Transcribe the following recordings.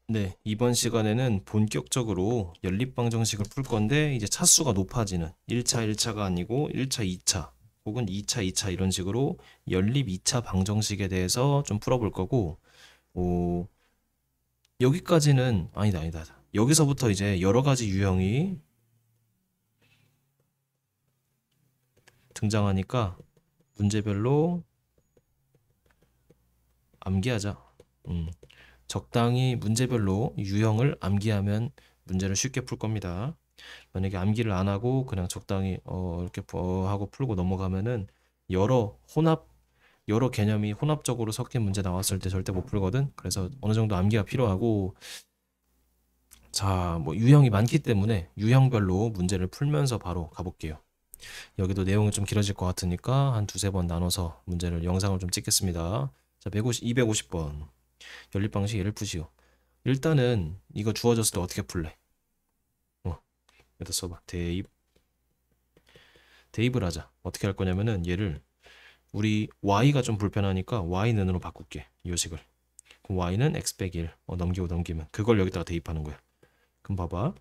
네, 이번 시간에는 본격적으로 연립방정식을 풀 건데 이제 차수가 높아지는 1차 1차가 아니고 1차 2차 혹은 2차 2차 이런 식으로 연립 2차 방정식에 대해서 좀 풀어볼 거고 오, 여기까지는 아니다. 여기서부터 이제 여러 가지 유형이 등장하니까 문제별로 암기하자. 음, 적당히 문제별로 유형을 암기하면 문제를 쉽게 풀 겁니다. 만약에 암기를 안 하고 그냥 적당히 이렇게 하고 풀고 넘어가면은 여러 혼합 여러 개념이 혼합적으로 섞인 문제 나왔을 때 절대 못 풀거든. 그래서 어느 정도 암기가 필요하고 자, 뭐 유형이 많기 때문에 유형별로 문제를 풀면서 바로 가볼게요. 여기도 내용이 좀 길어질 것 같으니까 한 두세 번 나눠서 문제를 영상을 좀 찍겠습니다. 자, 250번 연립방식 예를 푸시오. 일단은 이거 주어졌을 때 어떻게 풀래? 여기다 써봐. 대입을 하자. 어떻게 할 거냐면은 얘를 우리 y가 좀 불편하니까 y는으로 바꿀게. 이 식을. 그럼 y는 x 빼기 1. 넘기면 그걸 여기다가 대입하는 거야. 그럼 봐봐.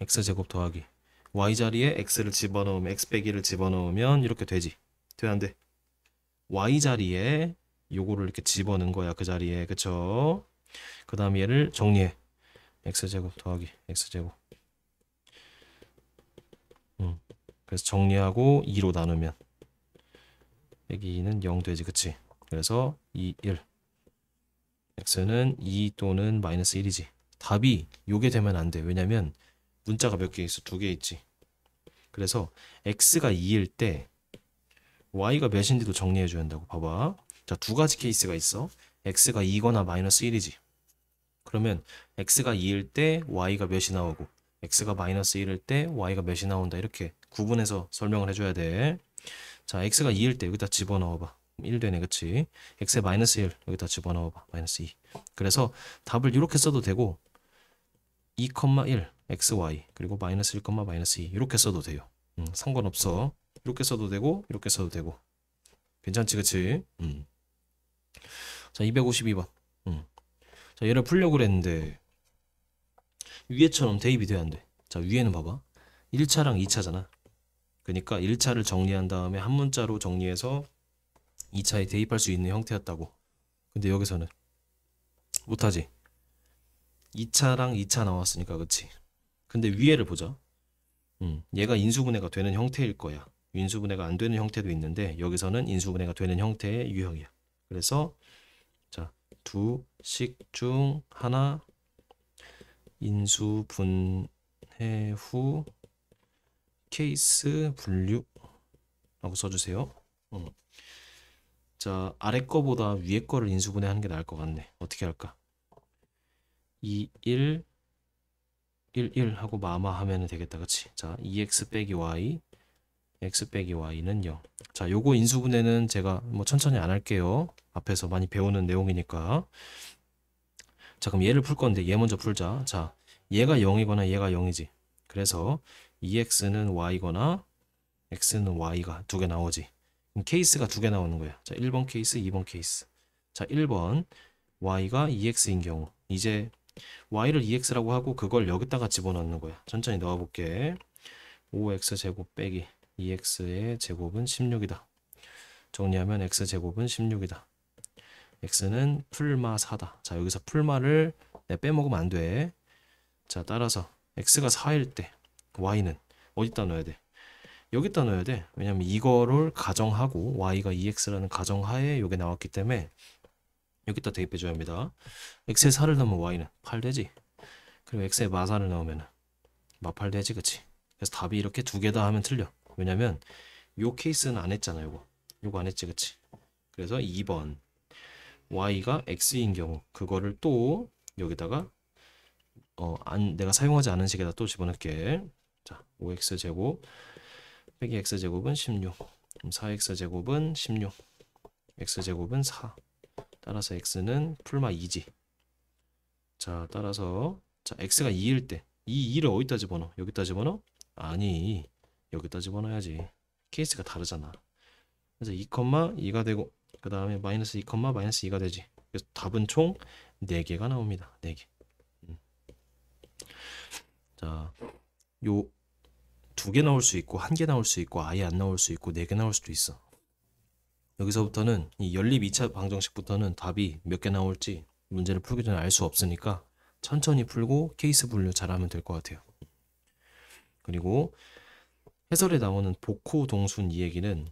x제곱 더하기 y 자리에 x를 집어넣으면 x 빼기 1을 집어넣으면 이렇게 되지. 돼 안 돼? y 자리에 요거를 이렇게 집어넣은 거야. 그 자리에. 그쵸? 그 다음 얘를 정리해. x제곱 더하기 x제곱. 그래서 정리하고 2로 나누면 빼기 2는 0 되지. 그치? 그래서 2, 1. x는 2 또는 마이너스 1이지. 답이 요게 되면 안 돼. 왜냐면 문자가 몇 개 있어? 두 개 있지. 그래서 x가 2일 때 y가 몇인지도 정리해 줘야 한다고. 봐봐. 자, 두 가지 케이스가 있어. x가 2거나 마이너스 1이지. 그러면 x가 2일 때 y가 몇이 나오고 x가 마이너스 1일 때 y가 몇이 나온다. 이렇게 구분해서 설명을 해줘야 돼. 자, x가 2일 때 여기다 집어넣어봐. 1 되네, 그치? x의 마이너스 1 여기다 집어넣어봐. 마이너스 2. 그래서 답을 이렇게 써도 되고 2,1 xy 그리고 마이너스 1, 마이너스 2 이렇게 써도 돼요. 상관없어. 이렇게 써도 되고 이렇게 써도 되고 괜찮지, 그치? 자, 252번. 자, 얘를 풀려고 그랬는데 위에처럼 대입이 돼야 안 돼. 자, 위에는 봐봐. 1차랑 2차잖아. 그러니까 1차를 정리한 다음에 한 문자로 정리해서 2차에 대입할 수 있는 형태였다고. 근데 여기서는 못하지. 2차랑 2차 나왔으니까, 그치? 근데 위에를 보자. 얘가 인수분해가 되는 형태일 거야. 인수분해가 안 되는 형태도 있는데 여기서는 인수분해가 되는 형태의 유형이야. 그래서 자, 두 식 중 하나 인수분해 후 케이스 분류라고 써주세요. 자, 아래 거보다 위에 거를 인수분해하는 게 나을 것 같네. 어떻게 할까? 2, 1, 1 하고 마마 하면 되겠다. 그치? 자, 2x 빼기 y x 빼기 y는 0. 자, 요거 인수분해는 제가 뭐 천천히 안 할게요. 앞에서 많이 배우는 내용이니까. 자, 그럼 얘를 풀 건데 얘 먼저 풀자. 자, 얘가 0이거나 얘가 0이지. 그래서 2x는 y거나 x는 y가 두 개 나오지. 그럼 케이스가 두 개 나오는 거야. 자, 1번 케이스, 2번 케이스. 자, 1번 y가 2x인 경우 이제 y를 2x라고 하고 그걸 여기다가 집어넣는 거야. 천천히 넣어볼게. 5x 제곱 빼기 2x의 제곱은 16이다. 정리하면 x제곱은 16이다. x는 풀마 4다. 자, 여기서 풀마를 빼먹으면 안 돼. 자, 따라서 x가 4일 때 y는 어디다 넣어야 돼? 여기다 넣어야 돼. 왜냐면 이거를 가정하고 y가 2x라는 가정하에 이게 나왔기 때문에 여기다 대입해 줘야 합니다. x에 4를 넣으면 y는 8 되지. 그리고 x에 마4를 넣으면 마8 되지. 그치? 그래서 답이 이렇게 두 개다 하면 틀려. 왜냐면 요 케이스는 안 했잖아. 요거 안 했지. 그치? 그래서 2번 y가 x인 경우 그거를 또 여기다가 내가 사용하지 않은 식에다 또 집어넣을게. 자, 5x 제곱 빼기 x 제곱은 16. 그럼 4x 제곱은 16. x 제곱은 4. 따라서 x는 풀마 2지. 자, 따라서 자, x가 2일 때 이 2를 어디다 집어넣어? 여기다 집어넣어? 아니, 여기다 집어넣어야지. 케이스가 다르잖아. 그래서 2,2가 되고 그 다음에 마이너스 2, 마이너스 2가 되지. 그래서 답은 총 4개가 나옵니다. 4개. 자, 요 2개 나올 수 있고 1개 나올 수 있고 아예 안 나올 수 있고 4개 나올 수도 있어. 여기서부터는 이 연립 2차 방정식부터는 답이 몇 개 나올지 문제를 풀기 전에 알 수 없으니까 천천히 풀고 케이스 분류 잘하면 될 것 같아요. 그리고 해설에 나오는 복호 동순 이 얘기는,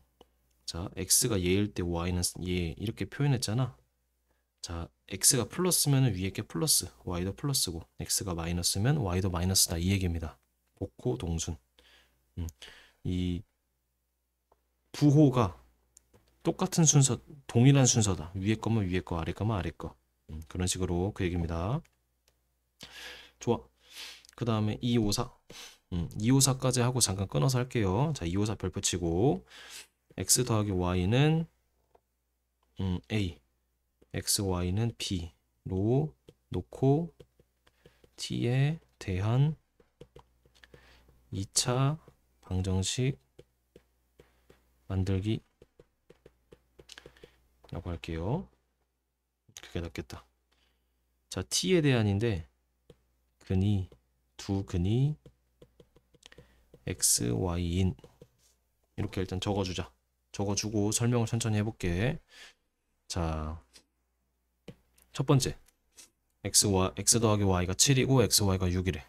자, x가 얘일 때 y는 얘 이렇게 표현했잖아. 자, x가 플러스면 위에 게 플러스, y도 플러스고 x가 마이너스면 y도 마이너스다 이 얘기입니다. 복호 동순. 이 부호가 똑같은 순서, 동일한 순서다. 위에 거면 위에 거, 아래 거면 아래 거. 그런 식으로 그 얘기입니다. 좋아. 그 다음에 254. 254까지 하고 잠깐 끊어서 할게요. 자, 254 별표 치고 x 더하기 y는 a, x, y는 b로 놓고 t에 대한 2차 방정식 만들기 라고 할게요. 그게 낫겠다. 자, t에 대한인데 두 근이 x, y인, 이렇게 일단 적어주자. 적어주고 설명을 천천히 해볼게. 자, 첫 번째 x 더하기 y가 7이고 x, y가 6이래.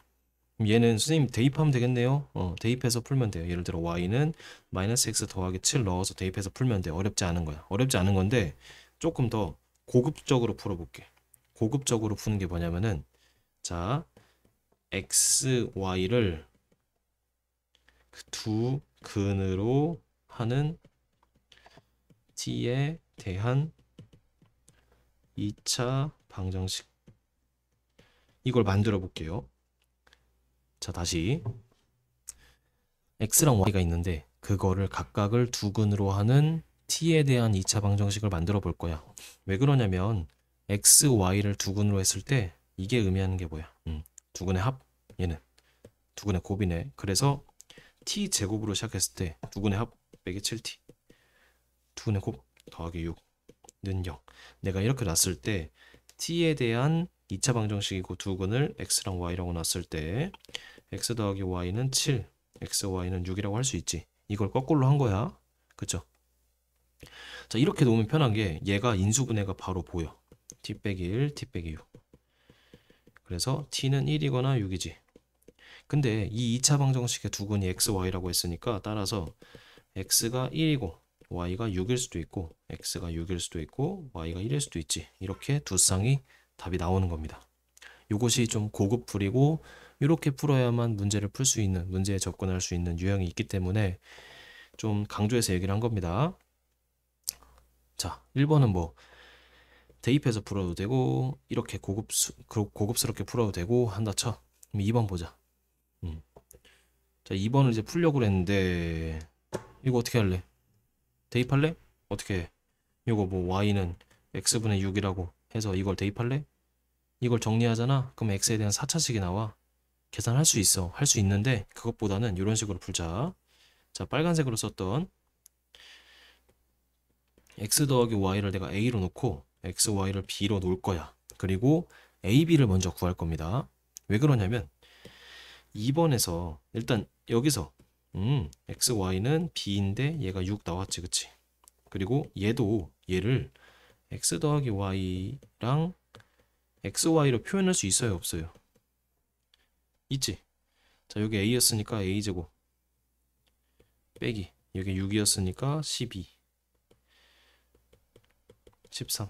얘는 선생님 대입하면 되겠네요. 대입해서 풀면 돼요. 예를 들어 y는 마이너스 x 더하기 7 넣어서 대입해서 풀면 돼. 어렵지 않은 거야. 어렵지 않은 건데 조금 더 고급적으로 풀어볼게. 고급적으로 푸는 게 뭐냐면은, 자, x, y를 그 두 근으로 하는 t에 대한 2차 방정식, 이걸 만들어 볼게요. 자, 다시 x랑 y가 있는데 그거를 각각을 두 근으로 하는 t에 대한 2차 방정식을 만들어 볼 거야. 왜 그러냐면 x, y를 두 근으로 했을 때 이게 의미하는 게 뭐야? 두 근의 합, 얘는 두 근의 곱이네. 그래서 t 제곱으로 시작했을 때 두 근의 합 빼기 7t, 두 근의 곱 더하기 6는 0. 내가 이렇게 놨을 때 t에 대한 2차 방정식이고 두 근을 x랑 y라고 놨을 때 x 더하기 y는 7, x, y는 6이라고 할 수 있지. 이걸 거꾸로 한 거야. 그쵸? 자, 이렇게 놓으면 편한 게 얘가 인수분해가 바로 보여. t 빼기 1, t 빼기 6. 그래서 t는 1이거나 6이지. 근데 이 2차 방정식의 두 근이 x, y라고 했으니까 따라서 x가 1이고 y가 6일 수도 있고 x가 6일 수도 있고 y가 1일 수도 있지. 이렇게 두 쌍이 답이 나오는 겁니다. 이것이 좀 고급풀이고 이렇게 풀어야만 문제를 풀 수 있는, 문제에 접근할 수 있는 유형이 있기 때문에 좀 강조해서 얘기를 한 겁니다. 자, 1번은 뭐 대입해서 풀어도 되고 이렇게 고급스럽게 풀어도 되고 한다 쳐. 그럼 2번 보자. 자, 2번을 이제 풀려고 그랬는데 이거 어떻게 할래? 대입할래? 어떻게 해? 이거 뭐 y는 x분의 6이라고 해서 이걸 대입할래? 이걸 정리하잖아? 그럼 x에 대한 4차식이 나와. 계산할 수 있어. 할 수 있는데 그것보다는 이런 식으로 풀자. 자, 빨간색으로 썼던 x 더하기 y를 내가 a로 놓고 x, y를 b로 놓을 거야. 그리고 a, b를 먼저 구할 겁니다. 왜 그러냐면 2번에서 일단 여기서 x, y는 b인데 얘가 6 나왔지, 그치? 그리고 얘를 x 더하기 y랑 x, y로 표현할 수 있어요, 없어요? 있지? 자, 여기 a였으니까 a제곱 빼기 여기 6이었으니까 12, 13.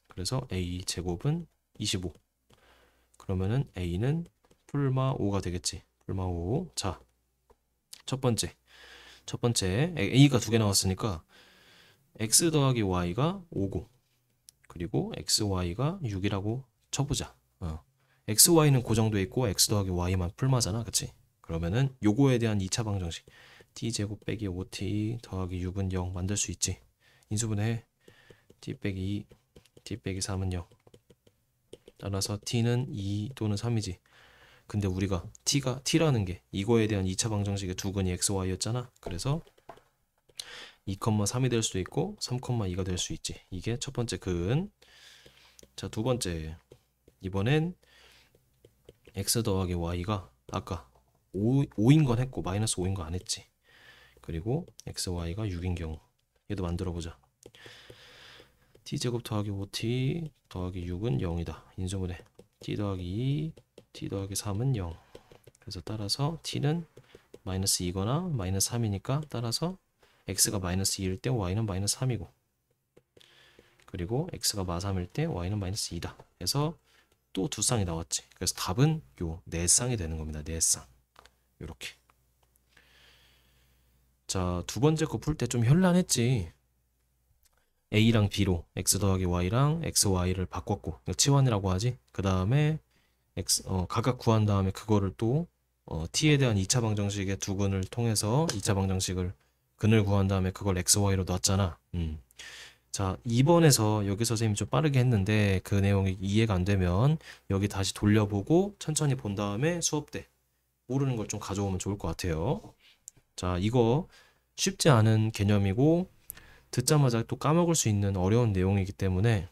그래서 a제곱은 25. 그러면은 a는 풀마 5가 되겠지. 풀마 5. 자, 첫 번째 a가 두 개 나왔으니까 x 더하기 y가 5고 그리고 x, y가 6이라고 쳐보자. x, y는 고정돼 있고 x 더하기 y만 풀마잖아, 그치? 그러면은 요거에 대한 2차 방정식 t제곱 빼기 5t 더하기 6은 0 만들 수 있지. 인수분해 t 빼기 2, t 빼기 3은 0. 따라서 t는 2 또는 3이지. 근데 우리가 t라는 게 이거에 대한 2차 방정식의 두 근이 x, y였잖아. 그래서 2,3이 될 수도 있고 3,2가 될 수 있지. 이게 첫 번째 근. 자, 두 번째. 이번엔 x 더하기 y가 아까 5인 건 했고 마이너스 5인 거 안 했지. 그리고 xy가 6인 경우 얘도 만들어 보자. t제곱 더하기 5t 더하기 6은 0이다. 인수분해 t 더하기 2 t 더하기 3은 0. 그래서 따라서 t는 마이너스 2거나 마이너스 3이니까 따라서 x가 마이너스 2일 때 y는 마이너스 3이고, 그리고 x가 마3일 때 y는 마이너스 2다. 그래서 또 두 쌍이 나왔지. 그래서 답은 요 네 쌍이 되는 겁니다. 네 쌍. 요렇게. 자, 두 번째 거 풀 때 좀 현란했지. a랑 b로 x 더하기 y랑 xy를 바꿨고 치환이라고 하지. 그 다음에 각각 구한 다음에 그거를 또 t에 대한 2차 방정식의 두근을 통해서 2차 방정식을 근을 구한 다음에 그걸 xy로 놨잖아. 자, 2번에서 여기서 선생님이 좀 빠르게 했는데 그 내용이 이해가 안 되면 여기 다시 돌려보고 천천히 본 다음에 수업 때 모르는 걸 좀 가져오면 좋을 것 같아요. 자, 이거 쉽지 않은 개념이고 듣자마자 또 까먹을 수 있는 어려운 내용이기 때문에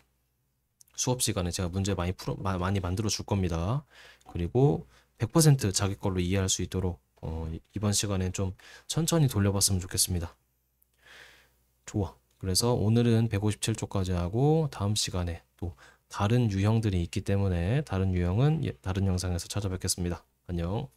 수업 시간에 제가 문제 많이 만들어 줄 겁니다. 그리고 100% 자기 걸로 이해할 수 있도록 이번 시간엔 좀 천천히 돌려봤으면 좋겠습니다. 좋아. 그래서 오늘은 157쪽까지 하고 다음 시간에 또 다른 유형들이 있기 때문에 다른 유형은 다른 영상에서 찾아뵙겠습니다. 안녕.